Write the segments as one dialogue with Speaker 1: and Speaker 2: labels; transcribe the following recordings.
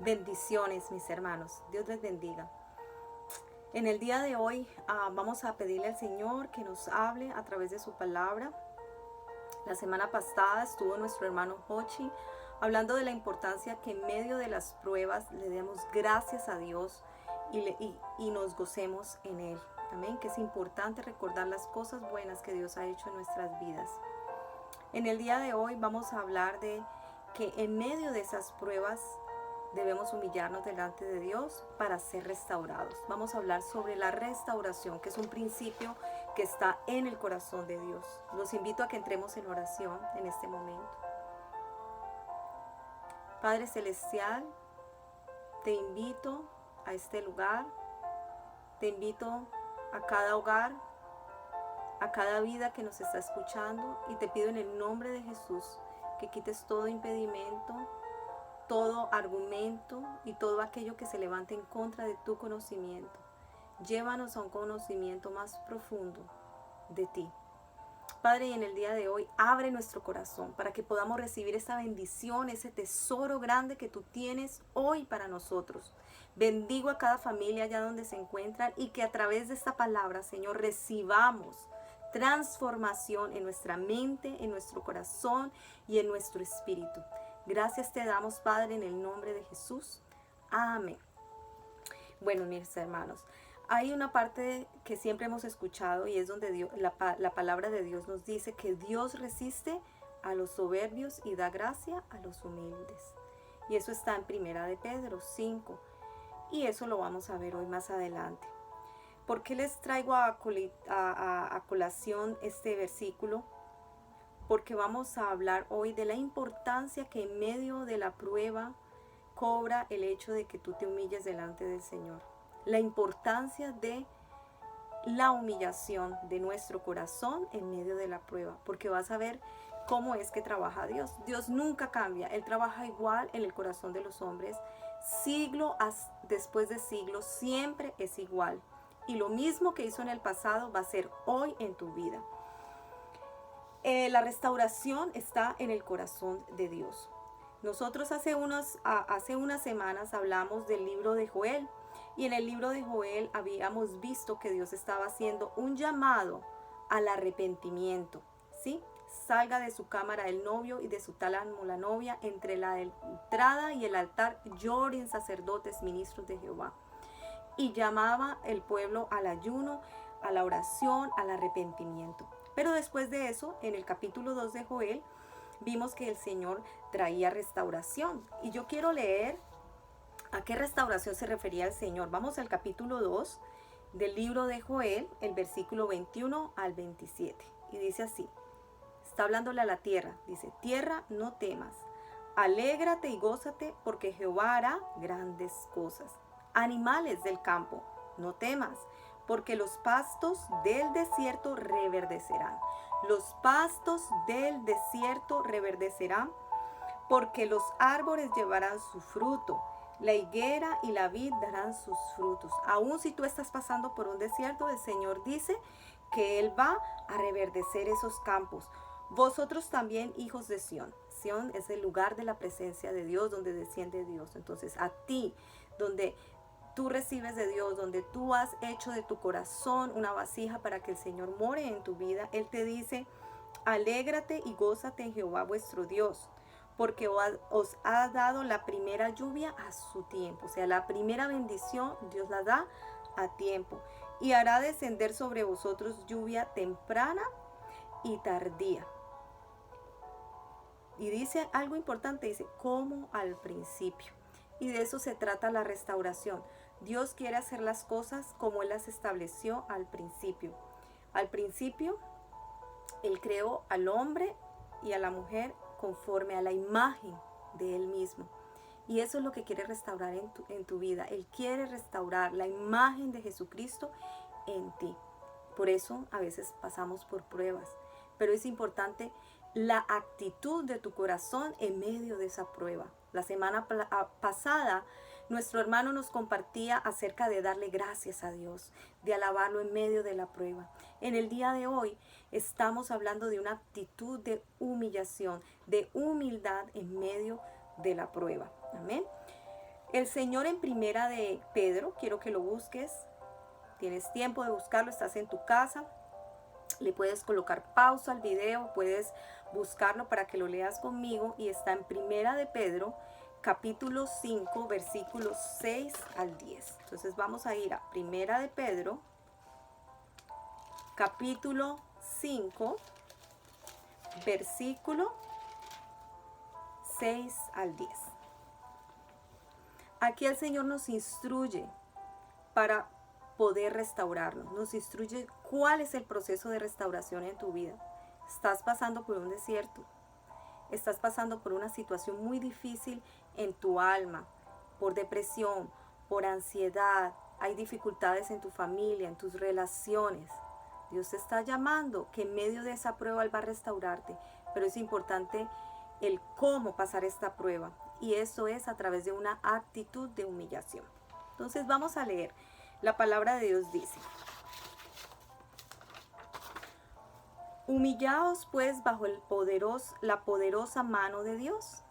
Speaker 1: Bendiciones, mis hermanos. Dios les bendiga. En el día de hoy vamos a pedirle al Señor que nos hable a través de su palabra. La semana pasada estuvo nuestro hermano Hochi hablando de la importancia que en medio de las pruebas le demos gracias a Dios y nos gocemos en Él. Amén. Que es importante recordar las cosas buenas que Dios ha hecho en nuestras vidas. En el día de hoy vamos a hablar de que en medio de esas pruebas debemos humillarnos delante de Dios para ser restaurados. Vamos a hablar sobre la restauración, que es un principio que está en el corazón de Dios. Los invito a que entremos en oración en este momento. Padre Celestial, te invito a este lugar, te invito a cada hogar, a cada vida que nos está escuchando, y te pido en el nombre de Jesús que quites todo impedimento, todo argumento y todo aquello que se levante en contra de tu conocimiento. Llévanos a un conocimiento más profundo de ti. Padre, y en el día de hoy abre nuestro corazón para que podamos recibir esa bendición, ese tesoro grande que tú tienes hoy para nosotros. Bendigo a cada familia allá donde se encuentran y que a través de esta palabra, Señor, recibamos transformación en nuestra mente, en nuestro corazón y en nuestro espíritu. Gracias te damos, Padre, en el nombre de Jesús. Amén. Bueno, mis hermanos, hay una parte que siempre hemos escuchado y es donde la palabra de Dios nos dice que Dios resiste a los soberbios y da gracia a los humildes. Y eso está en Primera de Pedro 5. Y eso lo vamos a ver hoy más adelante. ¿Por qué les traigo a colación este versículo? Porque vamos a hablar hoy de la importancia que en medio de la prueba cobra el hecho de que tú te humilles delante del Señor. La importancia de la humillación de nuestro corazón en medio de la prueba, porque vas a ver cómo es que trabaja Dios. Dios nunca cambia, Él trabaja igual en el corazón de los hombres, siglo después de siglo, siempre es igual. Y lo mismo que hizo en el pasado va a ser hoy en tu vida. La restauración está en el corazón de Dios. Nosotros hace unas semanas hablamos del libro de Joel, y en el libro de Joel habíamos visto que Dios estaba haciendo un llamado al arrepentimiento, ¿sí? Salga de su cámara el novio y de su tálamo la novia, entre la entrada y el altar lloren sacerdotes, ministros de Jehová. Y llamaba el pueblo al ayuno, a la oración, al arrepentimiento. Pero después de eso, en el capítulo 2 de Joel, vimos que el Señor traía restauración. Y yo quiero leer a qué restauración se refería el Señor. Vamos al capítulo 2 del libro de Joel, el versículo 21 al 27. Y dice así, está hablándole a la tierra. Dice, tierra, no temas, alégrate y gózate, porque Jehová hará grandes cosas. Animales del campo, no temas, porque los pastos del desierto reverdecerán. Los pastos del desierto reverdecerán, porque los árboles llevarán su fruto. La higuera y la vid darán sus frutos. Aun si tú estás pasando por un desierto, el Señor dice que Él va a reverdecer esos campos. Vosotros también, hijos de Sión. Sión es el lugar de la presencia de Dios, donde desciende Dios. Entonces, a ti, donde tú recibes de Dios, donde tú has hecho de tu corazón una vasija para que el Señor more en tu vida, Él te dice, alégrate y gózate en Jehová vuestro Dios, porque os ha dado la primera lluvia a su tiempo. O sea, la primera bendición Dios la da a tiempo. Y hará descender sobre vosotros lluvia temprana y tardía. Y dice algo importante, dice, como al principio. Y de eso se trata la restauración. Dios quiere hacer las cosas como Él las estableció al principio. Al principio, Él creó al hombre y a la mujer conforme a la imagen de Él mismo. Y eso es lo que quiere restaurar en tu vida. Él quiere restaurar la imagen de Jesucristo en ti. Por eso a veces pasamos por pruebas. Pero es importante la actitud de tu corazón en medio de esa prueba. La semana pasada, nuestro hermano nos compartía acerca de darle gracias a Dios, de alabarlo en medio de la prueba. En el día de hoy estamos hablando de una actitud de humillación, de humildad en medio de la prueba. Amén. El Señor en primera de Pedro, quiero que lo busques. Tienes tiempo de buscarlo, estás en tu casa. Le puedes colocar pausa al video, puedes buscarlo para que lo leas conmigo. Y está en primera de Pedro, capítulo 5, versículos 6 al 10. Entonces vamos a ir a primera de Pedro, capítulo 5, versículo 6 al 10. Aquí el Señor nos instruye para poder restaurarnos, nos instruye cuál es el proceso de restauración en tu vida. Estás pasando por un desierto, estás pasando por una situación muy difícil en tu alma, por depresión, por ansiedad, hay dificultades en tu familia, en tus relaciones. Dios te está llamando que en medio de esa prueba Él va a restaurarte, pero es importante el cómo pasar esta prueba, y eso es a través de una actitud de humillación. Entonces vamos a leer. La palabra de Dios dice: humillaos pues bajo la poderosa mano de Dios,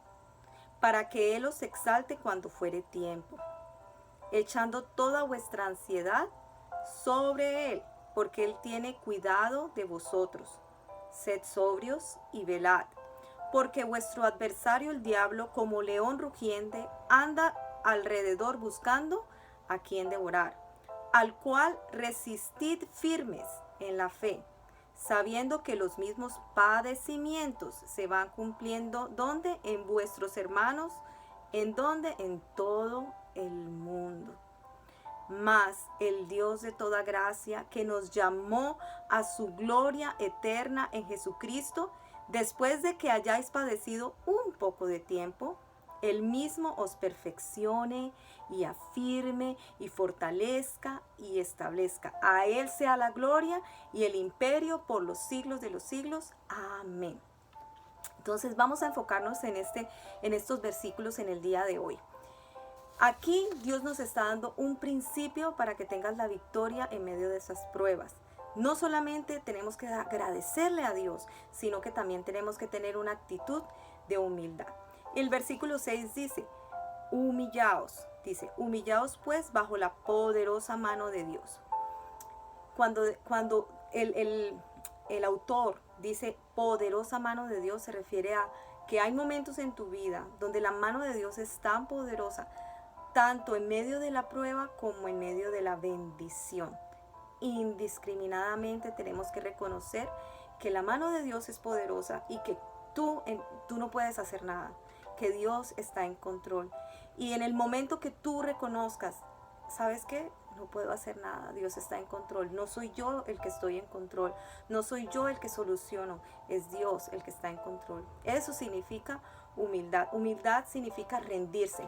Speaker 1: para que Él os exalte cuando fuere tiempo, echando toda vuestra ansiedad sobre Él, porque Él tiene cuidado de vosotros. Sed sobrios y velad, porque vuestro adversario el diablo, como león rugiente, anda alrededor buscando a quien devorar, al cual resistid firmes en la fe, sabiendo que los mismos padecimientos se van cumpliendo, ¿dónde? En vuestros hermanos, ¿en dónde? En todo el mundo. Mas el Dios de toda gracia, que nos llamó a su gloria eterna en Jesucristo, después de que hayáis padecido un poco de tiempo, Él mismo os perfeccione y afirme y fortalezca y establezca. A Él sea la gloria y el imperio por los siglos de los siglos. Amén. Entonces vamos a enfocarnos en estos versículos en el día de hoy. Aquí Dios nos está dando un principio para que tengas la victoria en medio de esas pruebas. No solamente tenemos que agradecerle a Dios, sino que también tenemos que tener una actitud de humildad. El versículo 6 dice: humillaos, pues bajo la poderosa mano de Dios. Cuando el autor dice poderosa mano de Dios, se refiere a que hay momentos en tu vida donde la mano de Dios es tan poderosa, tanto en medio de la prueba como en medio de la bendición. Indiscriminadamente tenemos que reconocer que la mano de Dios es poderosa y que tú no puedes hacer nada, que Dios está en control. Y en el momento que tú reconozcas, ¿sabes qué? No puedo hacer nada, Dios está en control. No soy yo el que estoy en control, no soy yo el que soluciono, es Dios el que está en control. Eso significa humildad. Humildad significa rendirse.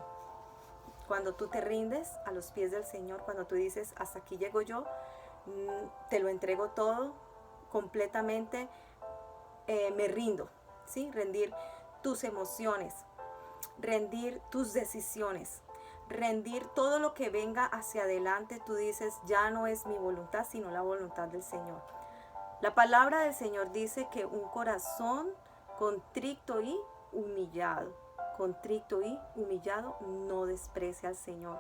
Speaker 1: Cuando tú te rindes a los pies del Señor, cuando tú dices, hasta aquí llego yo, te lo entrego todo, completamente me rindo, ¿sí? Rendir tus emociones, rendir tus decisiones, rendir todo lo que venga hacia adelante. Tú dices, ya no es mi voluntad, sino la voluntad del Señor. La palabra del Señor dice que un corazón contrito y humillado no desprecia al Señor,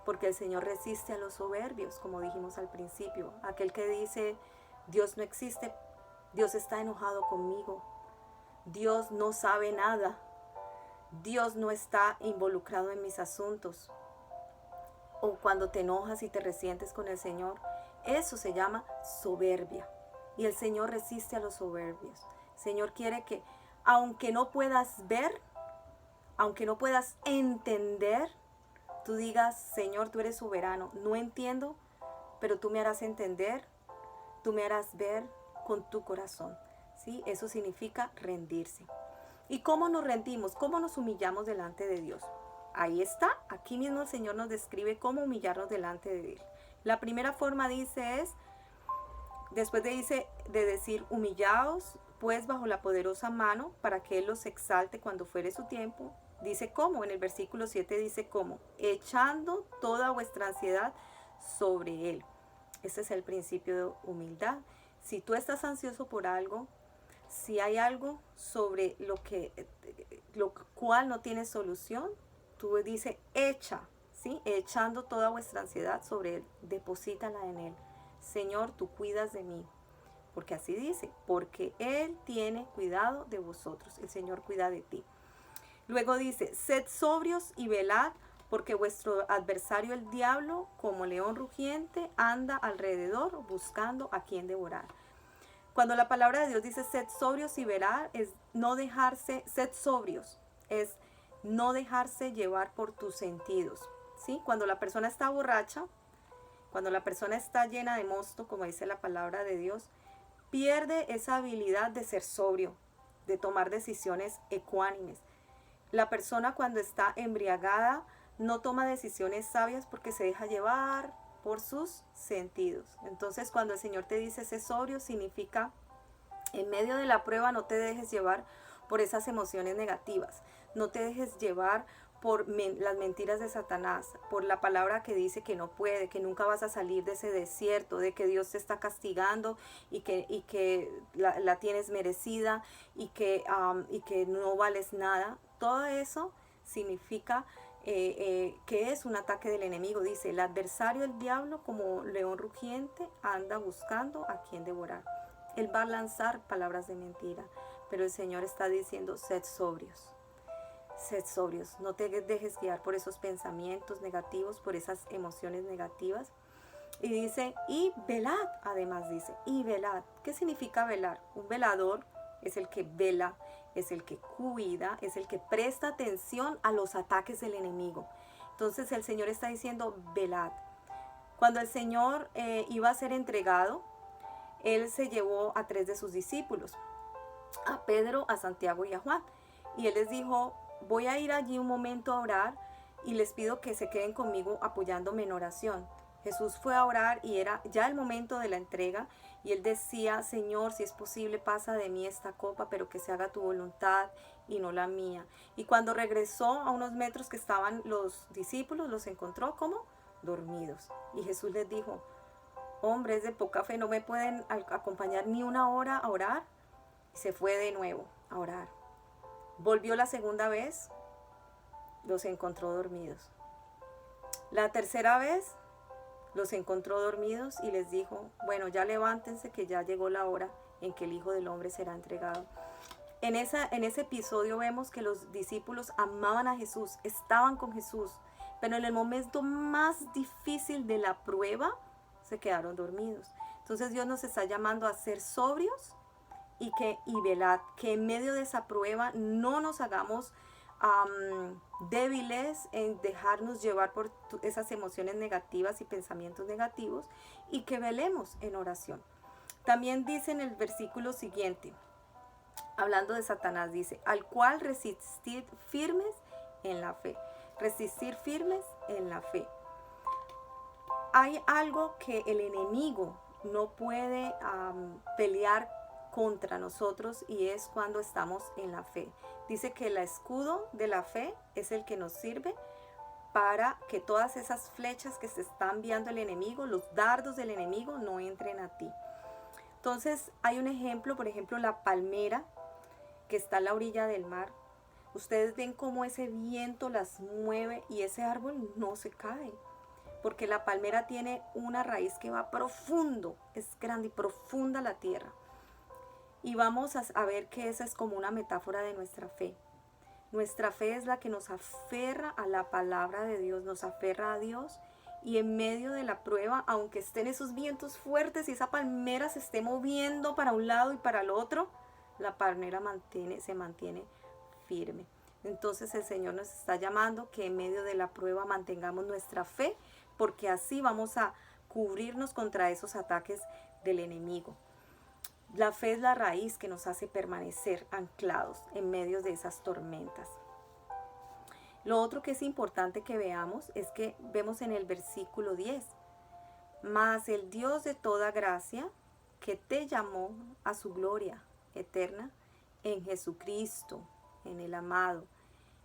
Speaker 1: porque el Señor resiste a los soberbios, como dijimos al principio. Aquel que dice, Dios no existe, Dios está enojado conmigo, Dios no sabe nada, Dios no está involucrado en mis asuntos. O cuando te enojas y te resientes con el Señor, eso se llama soberbia. Y el Señor resiste a los soberbios. El Señor quiere que, aunque no puedas ver, aunque no puedas entender, tú digas, Señor, tú eres soberano. No entiendo, pero tú me harás entender, tú me harás ver con tu corazón. ¿Sí? Eso significa rendirse. ¿Y cómo nos rendimos? ¿Cómo nos humillamos delante de Dios? Ahí está, aquí mismo el Señor nos describe cómo humillarnos delante de Él. La primera forma dice es, después de decir humillaos, pues bajo la poderosa mano, para que Él los exalte cuando fuere su tiempo. Dice cómo, en el versículo 7 dice cómo, echando toda vuestra ansiedad sobre Él. Ese es el principio de humildad. Si tú estás ansioso por algo, si hay algo sobre lo cual no tienes solución, tú dice, echa, ¿sí? Echando toda vuestra ansiedad sobre Él, deposítala en Él. Señor, tú cuidas de mí. Porque así dice, porque Él tiene cuidado de vosotros. El Señor cuida de ti. Luego dice, sed sobrios y velad, porque vuestro adversario el diablo, como león rugiente, anda alrededor buscando a quien devorar. Cuando la palabra de Dios dice sed sobrios y velad, es no dejarse, sed sobrios, es no dejarse llevar por tus sentidos, ¿sí? Cuando la persona está borracha, cuando la persona está llena de mosto, como dice la palabra de Dios, pierde esa habilidad de ser sobrio, de tomar decisiones ecuánimes. La persona cuando está embriagada no toma decisiones sabias porque se deja llevar por sus sentidos. Entonces, cuando el Señor te dice sé sobrio, significa en medio de la prueba no te dejes llevar por esas emociones negativas. No te dejes llevar por las mentiras de Satanás, por la palabra que dice que no puede, que nunca vas a salir de ese desierto, de que Dios te está castigando y que la tienes merecida y que no vales nada. Todo eso significa que es un ataque del enemigo. Dice, el adversario, el diablo, como león rugiente, anda buscando a quien devorar. Él va a lanzar palabras de mentira, pero el Señor está diciendo, sed sobrios. Sed sobrios, no te dejes guiar por esos pensamientos negativos, por esas emociones negativas. Y dice, y velad, además dice, y velad. ¿Qué significa velar? Un velador es el que vela, es el que cuida, es el que presta atención a los ataques del enemigo. Entonces el Señor está diciendo, velad. Cuando el Señor iba a ser entregado, Él se llevó a 3 de sus discípulos, a Pedro, a Santiago y a Juan. Y Él les dijo, voy a ir allí un momento a orar y les pido que se queden conmigo apoyándome en oración. Jesús fue a orar y era ya el momento de la entrega y Él decía, Señor, si es posible, pasa de mí esta copa, pero que se haga tu voluntad y no la mía. Y cuando regresó a unos metros que estaban los discípulos, los encontró como dormidos. Y Jesús les dijo, hombres de poca fe, ¿no me pueden acompañar ni una hora a orar? Y se fue de nuevo a orar. Volvió la segunda vez, los encontró dormidos. La tercera vez, los encontró dormidos y les dijo, bueno, ya levántense que ya llegó la hora en que el Hijo del Hombre será entregado. En ese episodio vemos que los discípulos amaban a Jesús, estaban con Jesús, pero en el momento más difícil de la prueba, se quedaron dormidos. Entonces Dios nos está llamando a ser sobrios y velad, que en medio de esa prueba no nos hagamos débiles en dejarnos llevar por esas emociones negativas y pensamientos negativos y que velemos en oración. También dice en el versículo siguiente, hablando de Satanás, dice, al cual resistid firmes en la fe. Resistir firmes en la fe. Hay algo que el enemigo no puede pelear contra nosotros y es cuando estamos en la fe. Dice que el escudo de la fe es el que nos sirve para que todas esas flechas que se está enviando el enemigo, los dardos del enemigo, no entren a ti. Entonces hay un ejemplo, por ejemplo, la palmera que está a la orilla del mar. Ustedes ven cómo ese viento las mueve y ese árbol no se cae, porque la palmera tiene una raíz que va profundo, es grande y profunda la tierra. Y vamos a ver que esa es como una metáfora de nuestra fe. Nuestra fe es la que nos aferra a la palabra de Dios, nos aferra a Dios. Y en medio de la prueba, aunque estén esos vientos fuertes y esa palmera se esté moviendo para un lado y para el otro, la palmera se mantiene firme. Entonces el Señor nos está llamando que en medio de la prueba mantengamos nuestra fe, porque así vamos a cubrirnos contra esos ataques del enemigo. La fe es la raíz que nos hace permanecer anclados en medio de esas tormentas. Lo otro que es importante que veamos es que vemos en el versículo 10, mas el Dios de toda gracia, que te llamó a su gloria eterna en Jesucristo, en el amado,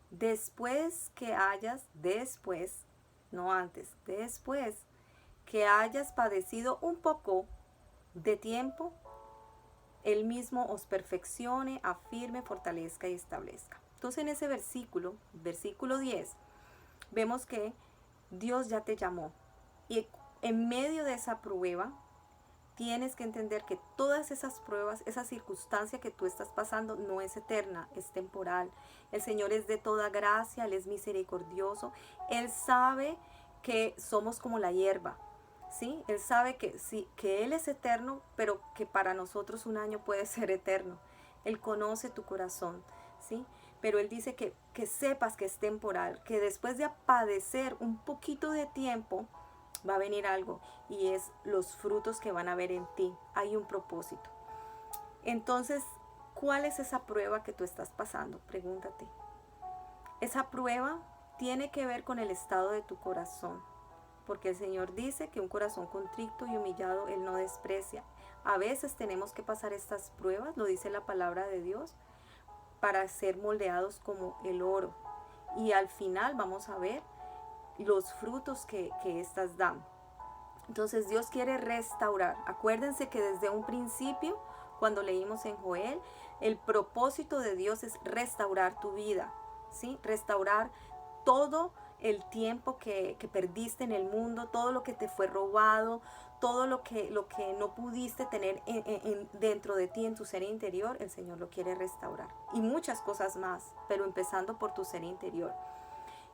Speaker 1: después que hayas que hayas padecido un poco de tiempo, Él mismo os perfeccione, afirme, fortalezca y establezca. Entonces en ese versículo 10, vemos que Dios ya te llamó. Y en medio de esa prueba, tienes que entender que todas esas pruebas, esa circunstancia que tú estás pasando no es eterna, es temporal. El Señor es de toda gracia, Él es misericordioso. Él sabe que somos como la hierba, ¿sí? Él sabe que, sí, que Él es eterno, pero que para nosotros un año puede ser eterno. Él conoce tu corazón, ¿sí? Pero Él dice que sepas que es temporal, que después de padecer un poquito de tiempo, va a venir algo, y es los frutos que van a ver en ti. Hay un propósito. Entonces, ¿cuál es esa prueba que tú estás pasando? Pregúntate. Esa prueba tiene que ver con el estado de tu corazón, porque el Señor dice que un corazón contrito y humillado Él no desprecia. A veces tenemos que pasar estas pruebas, lo dice la palabra de Dios, para ser moldeados como el oro. Y al final vamos a ver los frutos que éstas dan. Entonces Dios quiere restaurar. Acuérdense que desde un principio, cuando leímos en Joel, el propósito de Dios es restaurar tu vida, ¿sí? Restaurar todo el tiempo que perdiste en el mundo, todo lo que te fue robado, todo lo que no pudiste tener dentro de ti, en tu ser interior, el Señor lo quiere restaurar. Y muchas cosas más, pero empezando por tu ser interior.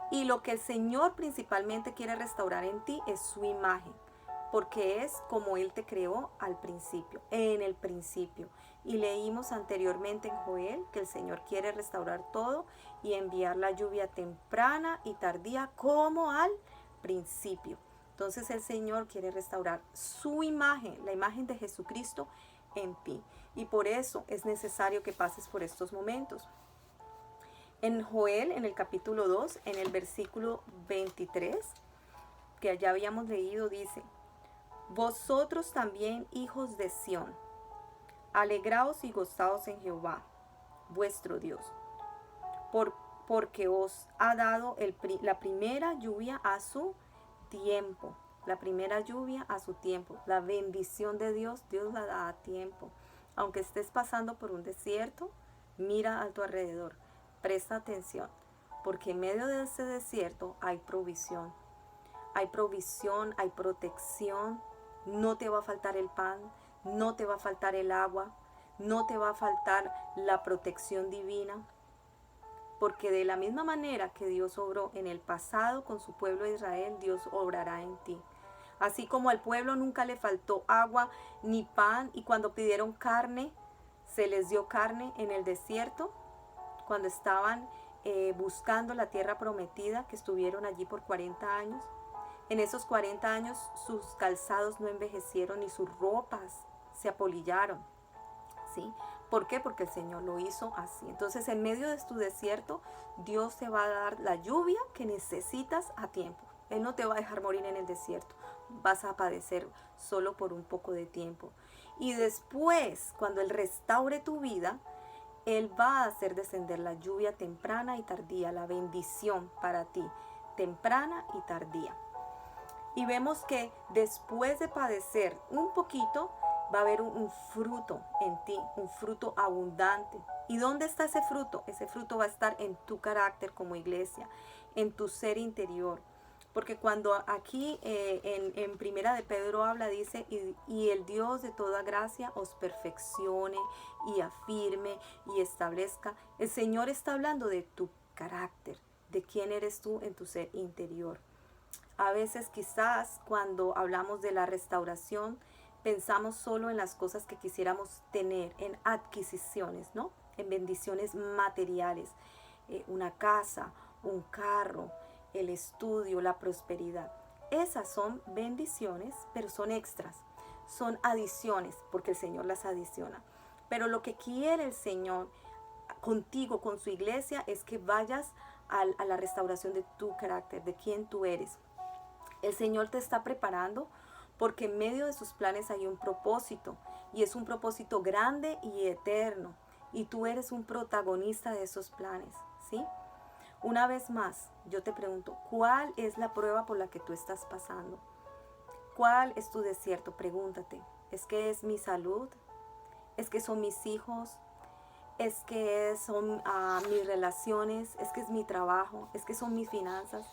Speaker 1: Y lo que el Señor principalmente quiere restaurar en ti es su imagen, porque es como Él te creó al principio, en el principio. Y leímos anteriormente en Joel que el Señor quiere restaurar todo y enviar la lluvia temprana y tardía como al principio. Entonces el Señor quiere restaurar su imagen, la imagen de Jesucristo en ti. Y por eso es necesario que pases por estos momentos. En Joel, en el capítulo 2, en el versículo 23, que allá habíamos leído, dice: vosotros también, hijos de Sión, alegraos y gozaos en Jehová, vuestro Dios, porque os ha dado la primera lluvia a su tiempo. La primera lluvia a su tiempo. La bendición de Dios, Dios la da a tiempo. Aunque estés pasando por un desierto, mira a tu alrededor, presta atención, porque en medio de ese desierto hay provisión. Hay provisión, hay protección. No te va a faltar el pan, no te va a faltar el agua, no te va a faltar la protección divina. Porque de la misma manera que Dios obró en el pasado con su pueblo de Israel, Dios obrará en ti. Así como al pueblo nunca le faltó agua ni pan, y cuando pidieron carne, se les dio carne en el desierto, cuando estaban buscando la tierra prometida, que estuvieron allí por 40 años. En esos 40 años sus calzados no envejecieron ni sus ropas se apolillaron, ¿sí? ¿Por qué? Porque el Señor lo hizo así. Entonces, en medio de tu desierto, Dios te va a dar la lluvia que necesitas a tiempo. Él no te va a dejar morir en el desierto. Vas a padecer solo por un poco de tiempo. Y después, cuando Él restaure tu vida, Él va a hacer descender la lluvia temprana y tardía, la bendición para ti, temprana y tardía. Y vemos que después de padecer un poquito, va a haber un fruto en ti, un fruto abundante. ¿Y dónde está ese fruto? Ese fruto va a estar en tu carácter como iglesia, en tu ser interior. Porque cuando aquí en Primera de Pedro habla, dice, y el Dios de toda gracia os perfeccione y afirme y establezca. El Señor está hablando de tu carácter, de quién eres tú en tu ser interior. A veces quizás cuando hablamos de la restauración pensamos solo en las cosas que quisiéramos tener, en adquisiciones, ¿no? En bendiciones materiales, una casa, un carro, el estudio, la prosperidad. Esas son bendiciones, pero son extras, son adiciones, porque el Señor las adiciona. Pero lo que quiere el Señor contigo, con su iglesia, es que vayas a la restauración de tu carácter, de quién tú eres. El Señor te está preparando porque en medio de sus planes hay un propósito, y es un propósito grande y eterno, y tú eres un protagonista de esos planes, ¿sí? Una vez más, yo te pregunto, ¿cuál es la prueba por la que tú estás pasando? ¿Cuál es tu desierto? Pregúntate. ¿Es que es mi salud? ¿Es que son mis hijos? ¿Es que son mis relaciones? ¿Es que es mi trabajo? ¿Es que son mis finanzas?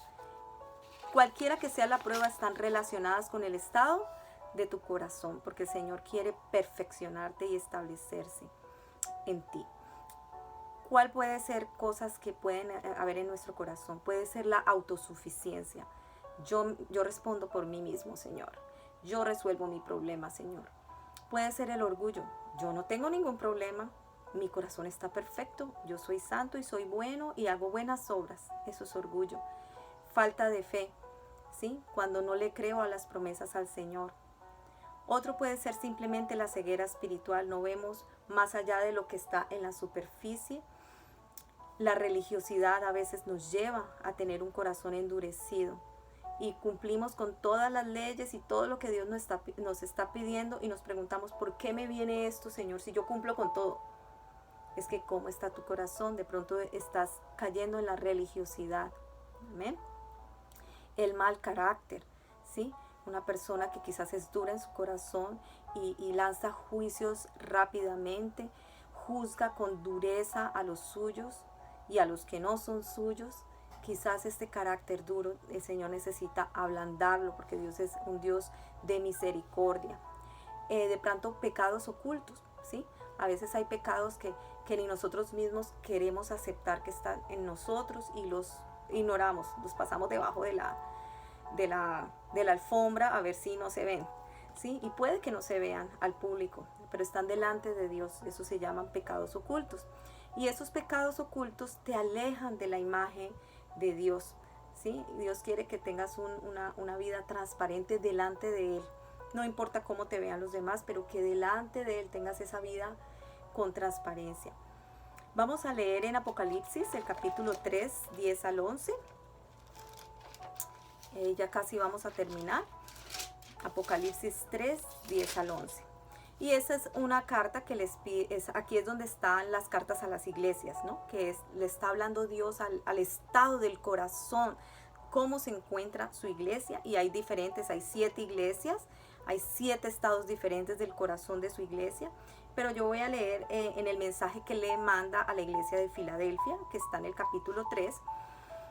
Speaker 1: cualquiera que sea la prueba, están relacionadas con el estado de tu corazón, porque el Señor quiere perfeccionarte y establecerse en ti. ¿Cuál puede ser cosas que pueden haber en nuestro corazón? Puede ser la autosuficiencia. Yo respondo por mí mismo, Señor. Yo resuelvo mi problema, Señor. Puede ser el orgullo. Yo no tengo ningún problema. Mi corazón está perfecto. Yo soy santo y soy bueno y hago buenas obras. Eso es orgullo. Falta de fe, ¿sí? Cuando no le creo a las promesas al Señor. Otro puede ser simplemente la ceguera espiritual. No vemos más allá de lo que está en la superficie. La religiosidad a veces nos lleva a tener un corazón endurecido y cumplimos con todas las leyes y todo lo que Dios nos está pidiendo y nos preguntamos, ¿por qué me viene esto, Señor, si yo cumplo con todo? Es que ¿cómo está tu corazón? De pronto estás cayendo en la religiosidad. Amén. El mal carácter, ¿sí? Una persona que quizás es dura en su corazón y lanza juicios rápidamente, juzga con dureza a los suyos y a los que no son suyos. Quizás este carácter duro el Señor necesita ablandarlo, porque Dios es un Dios de misericordia. De pronto pecados ocultos, ¿sí? A veces hay pecados que ni nosotros mismos queremos aceptar que están en nosotros y los ignoramos, los pasamos debajo de la alfombra a ver si no se ven, ¿sí? Y puede que no se vean al público, pero están delante de Dios. Eso se llaman pecados ocultos. Y esos pecados ocultos te alejan de la imagen de Dios, ¿sí? Dios quiere que tengas una vida transparente delante de Él. No importa cómo te vean los demás, pero que delante de Él tengas esa vida con transparencia. Vamos a leer en Apocalipsis el capítulo 3, 10 al 11. Ya casi vamos a terminar. Apocalipsis 3, 10 al 11. Y esa es una carta que les pide, aquí es donde están las cartas a las iglesias, ¿no? Le está hablando Dios al estado del corazón, cómo se encuentra su iglesia. Y hay diferentes, hay 7 iglesias, hay 7 estados diferentes del corazón de su iglesia. Pero yo voy a leer en el mensaje que le manda a la iglesia de Filadelfia, que está en el capítulo 3,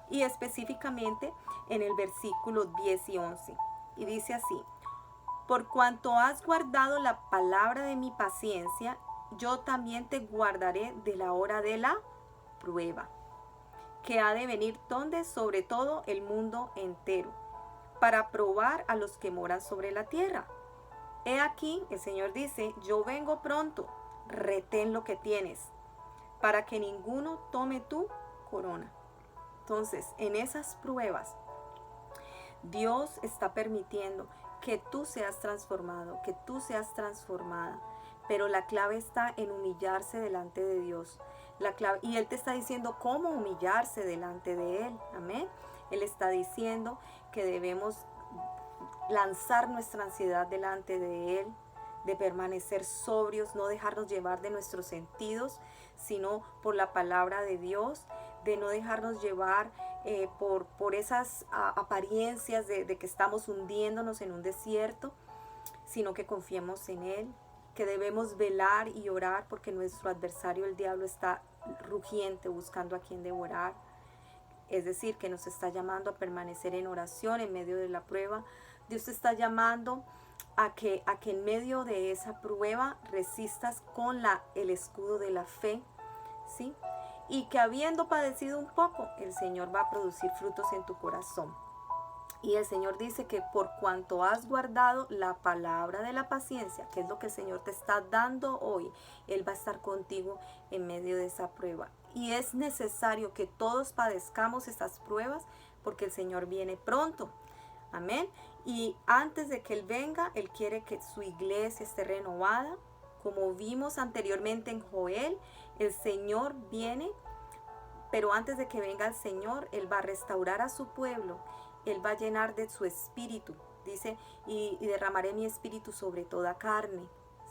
Speaker 1: y específicamente en el versículo 10 y 11. Y dice así: por cuanto has guardado la palabra de mi paciencia, yo también te guardaré de la hora de la prueba, que ha de venir donde sobre todo el mundo entero, para probar a los que moran sobre la tierra. He aquí, el Señor dice, yo vengo pronto, retén lo que tienes, para que ninguno tome tu corona. Entonces, en esas pruebas, Dios está permitiendo que tú seas transformado, que tú seas transformada. Pero la clave está en humillarse delante de Dios. Y Él te está diciendo cómo humillarse delante de Él. Amén. Él está diciendo que debemos lanzar nuestra ansiedad delante de Él, de permanecer sobrios, no dejarnos llevar de nuestros sentidos, sino por la palabra de Dios, de no dejarnos llevar por esas apariencias de que estamos hundiéndonos en un desierto, sino que confiemos en Él, que debemos velar y orar porque nuestro adversario, el diablo, está rugiente buscando a quien devorar. Es decir, que nos está llamando a permanecer en oración en medio de la prueba. Dios te está llamando a que en medio de esa prueba resistas con el escudo de la fe, ¿sí? Y que habiendo padecido un poco, el Señor va a producir frutos en tu corazón. Y el Señor dice que por cuanto has guardado la palabra de la paciencia, que es lo que el Señor te está dando hoy, Él va a estar contigo en medio de esa prueba. Y es necesario que todos padezcamos estas pruebas porque el Señor viene pronto. Amén. Y antes de que Él venga, Él quiere que su iglesia esté renovada. Como vimos anteriormente en Joel, el Señor viene, pero antes de que venga el Señor, Él va a restaurar a su pueblo. Él va a llenar de su espíritu, dice, y derramaré mi espíritu sobre toda carne,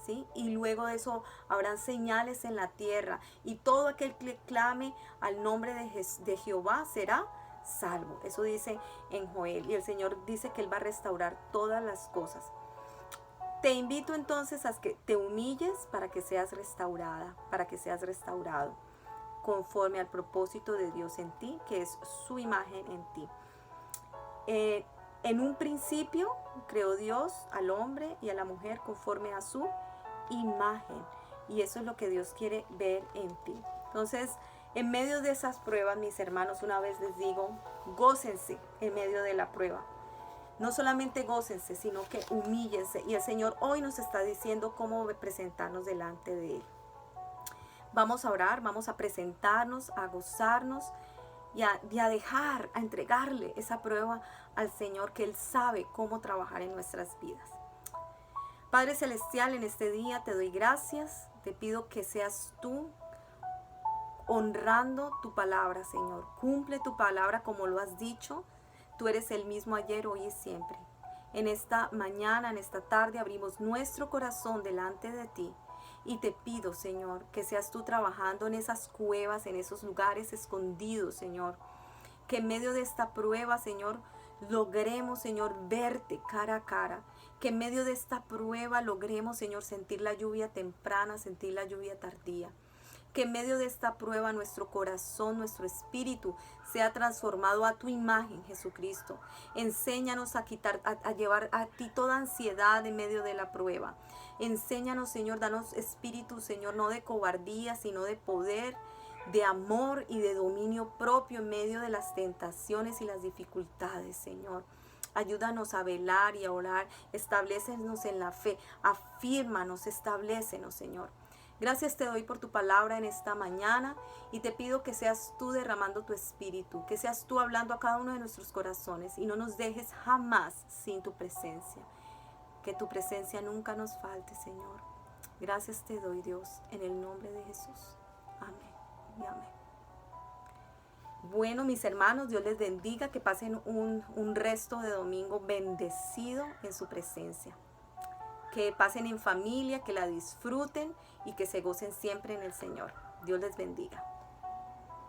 Speaker 1: ¿sí? Y luego de eso habrán señales en la tierra, y todo aquel que clame al nombre de Jehová será salvo. Eso dice en Joel, y el Señor dice que Él va a restaurar todas las cosas. Te invito entonces a que te humilles para que seas restaurada, para que seas restaurado, conforme al propósito de Dios en ti, que es su imagen en ti. En un principio creó Dios al hombre y a la mujer conforme a su imagen. Y eso es lo que Dios quiere ver en ti. Entonces, en medio de esas pruebas, mis hermanos, una vez les digo, gócense en medio de la prueba. No solamente gócense, sino que humíllense. Y el Señor hoy nos está diciendo cómo presentarnos delante de Él. Vamos a orar, vamos a presentarnos, a gozarnos y a dejar, a entregarle esa prueba al Señor, que Él sabe cómo trabajar en nuestras vidas. Padre Celestial, en este día te doy gracias. Te pido que seas tú honrando tu palabra, Señor. Cumple tu palabra como lo has dicho. Tú eres el mismo ayer, hoy y siempre. En esta mañana, en esta tarde, abrimos nuestro corazón delante de ti. Y te pido, Señor, que seas tú trabajando en esas cuevas, en esos lugares escondidos, Señor. Que en medio de esta prueba, Señor, logremos, Señor, verte cara a cara. Que en medio de esta prueba logremos, Señor, sentir la lluvia temprana, sentir la lluvia tardía. Que en medio de esta prueba nuestro corazón, nuestro espíritu sea transformado a tu imagen, Jesucristo. Enséñanos a llevar a ti toda ansiedad en medio de la prueba. Enséñanos, Señor, danos espíritu, Señor, no de cobardía, sino de poder, de amor y de dominio propio en medio de las tentaciones y las dificultades, Señor. Ayúdanos a velar y a orar. Establécenos en la fe. Afírmanos, establécenos, Señor. Gracias te doy por tu palabra en esta mañana y te pido que seas tú derramando tu espíritu, que seas tú hablando a cada uno de nuestros corazones y no nos dejes jamás sin tu presencia. Que tu presencia nunca nos falte, Señor. Gracias te doy, Dios, en el nombre de Jesús. Amén y amén. Bueno, mis hermanos, Dios les bendiga, que pasen un resto de domingo bendecido en su presencia. Que pasen en familia, que la disfruten y que se gocen siempre en el Señor. Dios les bendiga.